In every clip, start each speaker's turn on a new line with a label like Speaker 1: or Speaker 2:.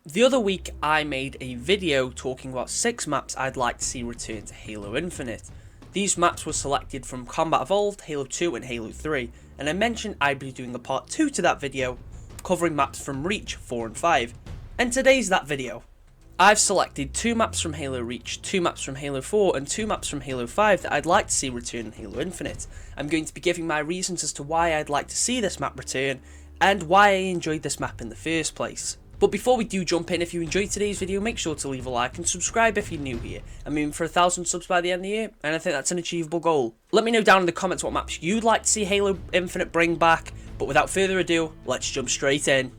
Speaker 1: The other week I made a video talking about 6 maps I'd like to see return to Halo Infinite. These maps were selected from Combat Evolved, Halo 2 and Halo 3, and I mentioned I'd be doing a part 2 to that video, covering maps from Reach 4 and 5, and today's that video. I've selected 2 maps from Halo Reach, 2 maps from Halo 4 and 2 maps from Halo 5 that I'd like to see return in Halo Infinite. I'm going to be giving my reasons as to why I'd like to see this map return, and why I enjoyed this map in the first place. But before we do jump in, if you enjoyed today's video, make sure to leave a like and subscribe if you're new here. I'm aiming for 1,000 subs by the end of the year, and I think that's an achievable goal. Let me know down in the comments what maps you'd like to see Halo Infinite bring back, but without further ado, let's jump straight in.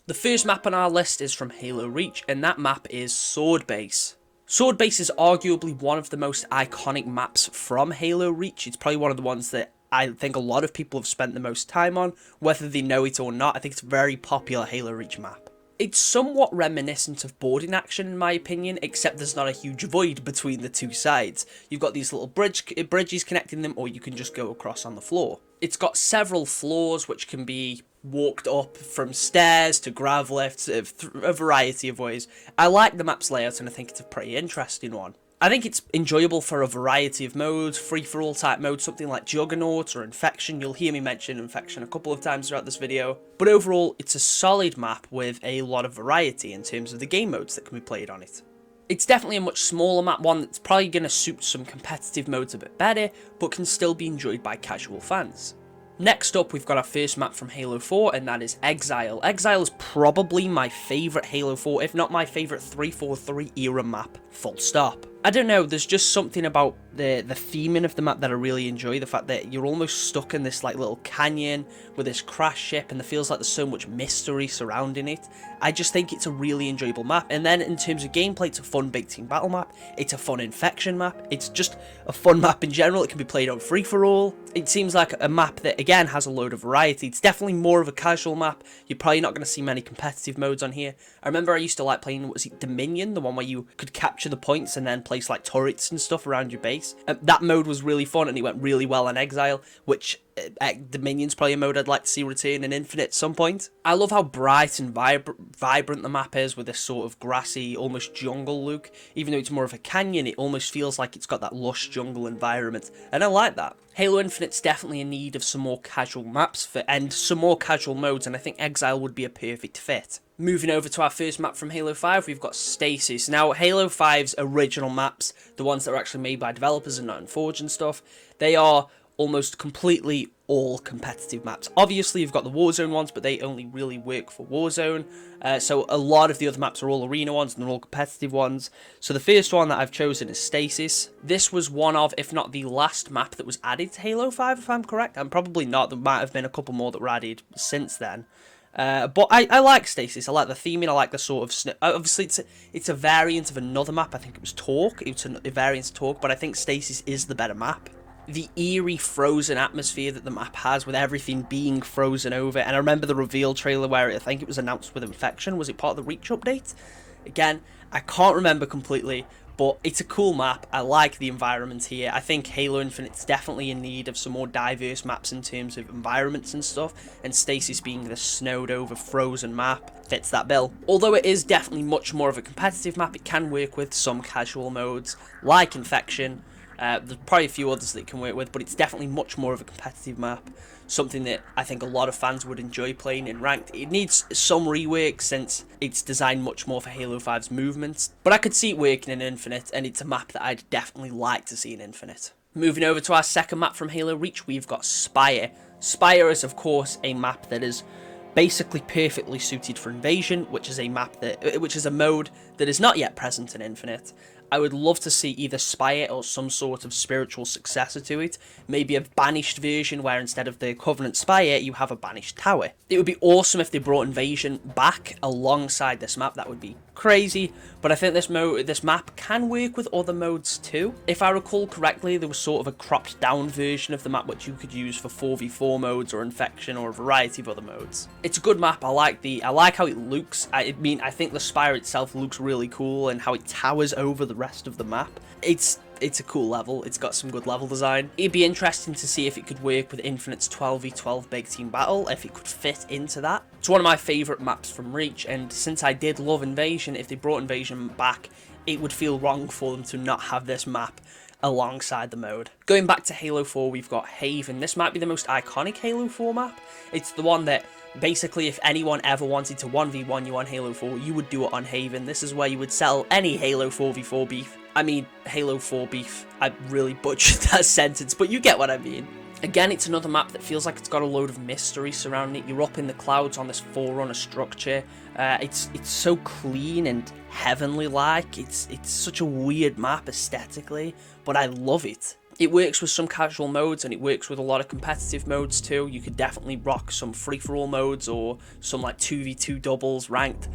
Speaker 1: The first map on our list is from Halo Reach, and that map is Sword Base. Sword Base is arguably one of the most iconic maps from Halo Reach. It's probably one of the ones that I think a lot of people have spent the most time on, whether they know it or not. I think it's a very popular Halo Reach map. It's somewhat reminiscent of boarding action in my opinion, except there's not a huge void between the two sides. You've got these little bridges connecting them, or you can just go across on the floor. It's got several floors which can be walked up, from stairs to grav lifts, a variety of ways. I like the map's layout and I think it's a pretty interesting one. I think it's enjoyable for a variety of modes, free-for-all type modes, something like Juggernaut or Infection. You'll hear me mention Infection a couple of times throughout this video. But overall, it's a solid map with a lot of variety in terms of the game modes that can be played on it. It's definitely a much smaller map, one that's probably going to suit some competitive modes a bit better, but can still be enjoyed by casual fans. Next up, we've got our first map from Halo 4, and that is Exile. Exile is probably my favourite Halo 4, if not my favourite 343 era map, full stop. I don't know, there's just something about the theming of the map that I really enjoy. The fact that you're almost stuck in this like little canyon with this crash ship, and it feels like there's so much mystery surrounding it. I just think it's a really enjoyable map. And then in terms of gameplay, it's a fun big team battle map. It's a fun Infection map. It's just a fun map in general. It can be played on free-for-all. It seems like a map that, again, has a load of variety. It's definitely more of a casual map. You're probably not going to see many competitive modes on here. I remember I used to like playing, was it Dominion? The one where you could capture the points and then place like turrets and stuff around your base. That mode was really fun and it went really well on Exile, which Dominion's probably a mode I'd like to see return in Infinite at some point. I love how bright and vibrant the map is, with this sort of grassy, almost jungle look. Even though it's more of a canyon, it almost feels like it's got that lush jungle environment, and I like that. Halo Infinite's definitely in need of some more casual maps and some more casual modes, and I think Exile would be a perfect fit. Moving over to our first map from Halo 5, we've got Stasis. Now, Halo 5's original maps, the ones that are actually made by developers and not in Forge and stuff, they are almost completely all competitive maps. Obviously, you've got the Warzone ones, but they only really work for Warzone. So a lot of the other maps are all arena ones, and they're all competitive ones. So the first one that I've chosen is Stasis. This was one of, if not the last map that was added to Halo 5, if I'm correct. I'm probably not. There might have been a couple more that were added since then. But I like Stasis. I like the theming. I like the sort of obviously it's a variant of another map. I think it was Talk. It's a variant of Talk, but I think Stasis is the better map. The eerie frozen atmosphere that the map has, with everything being frozen over. And I remember the reveal trailer where I think it was announced with Infection. Was it part of the Reach update? Again, I can't remember completely, but it's a cool map. I like the environment here. I think Halo Infinite's definitely in need of some more diverse maps in terms of environments and stuff, and Stasis being the snowed over frozen map fits that bill. Although it is definitely much more of a competitive map, it can work with some casual modes like Infection. There's probably a few others that it can work with, but it's definitely much more of a competitive map. Something that I think a lot of fans would enjoy playing in ranked. It needs some rework since it's designed much more for Halo 5's movements, but I could see it working in Infinite, and it's a map that I'd definitely like to see in Infinite. Moving over to our second map from Halo Reach, we've got Spire. Spire is, of course, a map that is basically perfectly suited for Invasion, which is a mode that is not yet present in Infinite. I would love to see either Spire or some sort of spiritual successor to it. Maybe a banished version where instead of the Covenant Spire, you have a banished tower. It would be awesome if they brought Invasion back alongside this map. That would be crazy, but I think this map can work with other modes too. If I recall correctly, there was sort of a cropped down version of the map which you could use for 4v4 modes or Infection or a variety of other modes. It's a good map. I like how it looks. I think the Spire itself looks really cool, and how it towers over the rest of the map. It's it's a cool level. It's got some good level design. It'd be interesting to see if it could work with Infinite's 12v12 big team battle, if it could fit into that. It's one of my favourite maps from Reach, and since I did love Invasion, if they brought Invasion back, it would feel wrong for them to not have this map alongside the mode. Going back to Halo 4, we've got Haven. This might be the most iconic Halo 4 map. It's the one that basically, if anyone ever wanted to 1v1 you on Halo 4, you would do it on Haven. This is where you would settle any Halo 4v4 beef. I mean, Halo 4 beef. I really butchered that sentence, but you get what I mean. Again, it's another map that feels like it's got a load of mystery surrounding it. You're up in the clouds on this Forerunner structure. It's so clean and heavenly-like. It's such a weird map aesthetically, but I love it. It works with some casual modes, and it works with a lot of competitive modes too. You could definitely rock some free-for-all modes or some like 2v2 doubles ranked.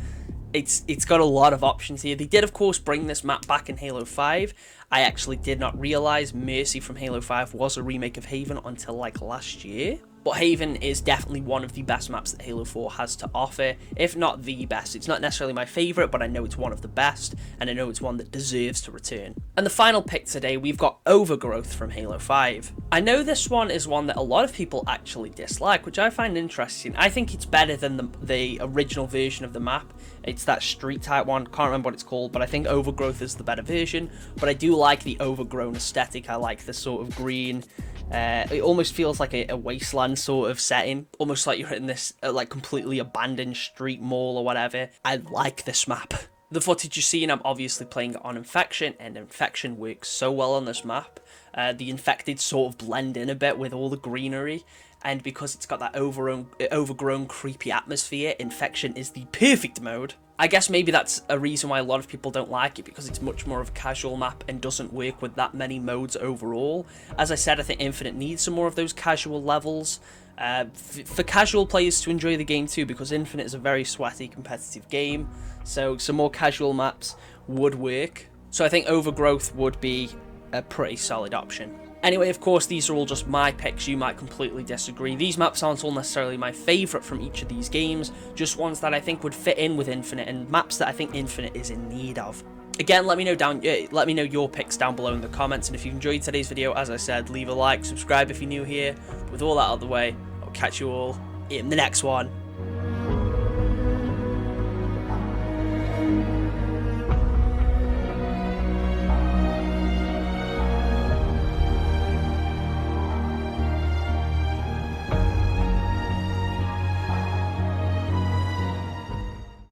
Speaker 1: It's got a lot of options here. They did, of course, bring this map back in Halo 5. I actually did not realise Mercy from Halo 5 was a remake of Haven until like last year. But Haven is definitely one of the best maps that Halo 4 has to offer, if not the best. It's not necessarily my favourite, but I know it's one of the best, and I know it's one that deserves to return. And the final pick today, we've got Overgrowth from Halo 5. I know this one is one that a lot of people actually dislike, which I find interesting. I think it's better than the original version of the map. It's that street type one, can't remember what it's called, but I think Overgrowth is the better version. But I do like the overgrown aesthetic. I like the sort of green. It almost feels like a wasteland sort of setting, almost like you're in this like completely abandoned street mall or whatever. I like this map. The footage you're seeing, I'm obviously playing it on Infection, and Infection works so well on this map. The infected sort of blend in a bit with all the greenery, and because it's got that overgrown creepy atmosphere, Infection is the perfect mode. I guess maybe that's a reason why a lot of people don't like it, because it's much more of a casual map and doesn't work with that many modes overall. As I said, I think Infinite needs some more of those casual levels for casual players to enjoy the game too, because Infinite is a very sweaty competitive game, so some more casual maps would work. So I think Overgrowth would be a pretty solid option. Anyway, of course, these are all just my picks. You might completely disagree. These maps aren't all necessarily my favourite from each of these games, just ones that I think would fit in with Infinite, and maps that I think Infinite is in need of. Again, let me know your picks down below in the comments, and if you enjoyed today's video, as I said, leave a like, subscribe if you're new here. With all that out of the way, I'll catch you all in the next one.